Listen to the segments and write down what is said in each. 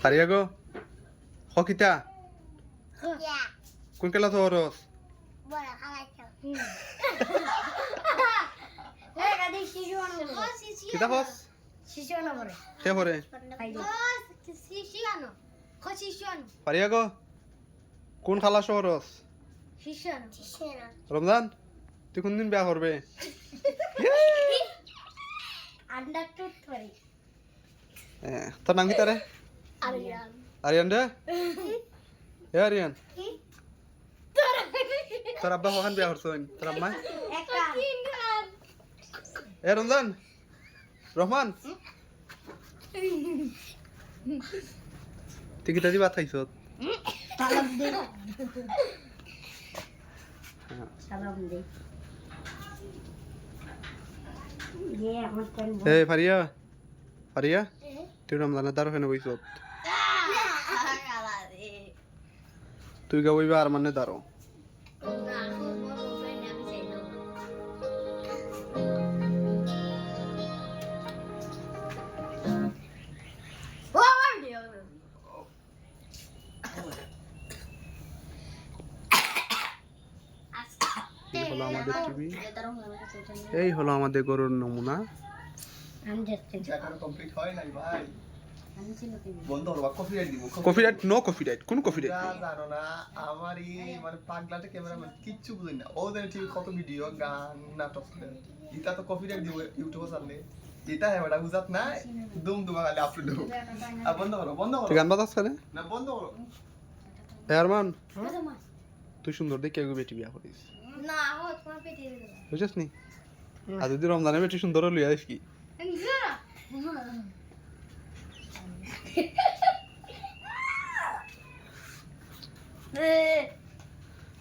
Faria go? Hokita? Kun kala to oros? Kita hos? Ke hore? Faria go? Kun khala shoros? Ramzan তুই কোন দিন বিয়া করবে তোর নাম কি তারে আরিয়ান রে এ আরিয়ান তোর আব্বা কখন বিয়া করছেন তোর আম্মা এ রমজান রহমান তুই কি তাজি ভাত খাইছ Hey Faria, Faria, তুই রমজানের দ্বারা কেন বইছ? তুই গা বইবা আর মানে দ্বারো। হলো আমাদের টিভি এই হলো আমাদের গরুর নমুনা কমপ্লিট হয় নাই ভাই বন্ধ করবা কপিরাইট দিব কপিরাইট নো কপিরাইট কোন কপিরাইট জানো না আমারই মানে পাগলাটে ক্যামেরাম্যান কিচ্ছু বুঝি না ওদের ঠিক কত ভিডিও গান নাটক এটা তো কপিরাইট দিব ইউটিউবে ছাড়লে এটা হেবড়া বুঝাত না দুম দুমা খালি আপলোড দেব আর বন্ধ করো তুই গান বাজাস কেন না বন্ধ করো এরমান তুই সুন্দর দেখে কেউ বেটি বিয়া করিস না হো তোমার পেটে বুঝছিস নি আর যদি রমজানে বেটি সুন্দর লইয়া দিস কি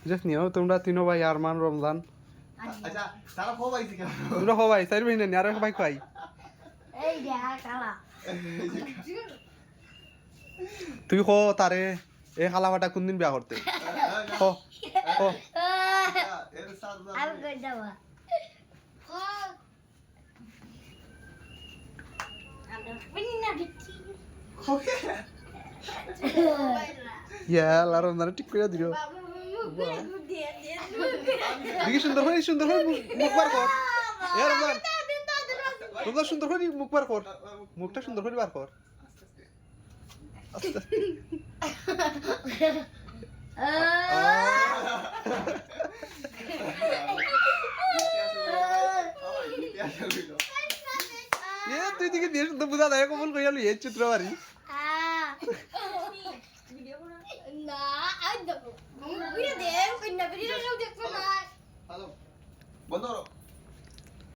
বুঝছিস নি তোমরা তিনো ভাই আরমান রমজান আচ্ছা তারা খোবাইছে কেন তোমরা হবাই চাইর ভাই না আর ভাই কই এই দেখা কালা তুই কো তারে এই খালাবাটা কোন দিন বিয়া করতে কো কো এর সাথ আর কই যাবা ও আমরা বিনা দিচ্ছি ইয়া রমজানে ঠিক করে দিও দেখি সুন্দর করে মুখ বার কর এ রমজান রমজান সুন্দর করে মুখ বার কর মুখটা সুন্দর করে বার কর আস্তে আস্তে তুই দিকে দিয়ে সুন্দর বুঝা দেয় কবল কইয়া লই চিত্র বাড়ি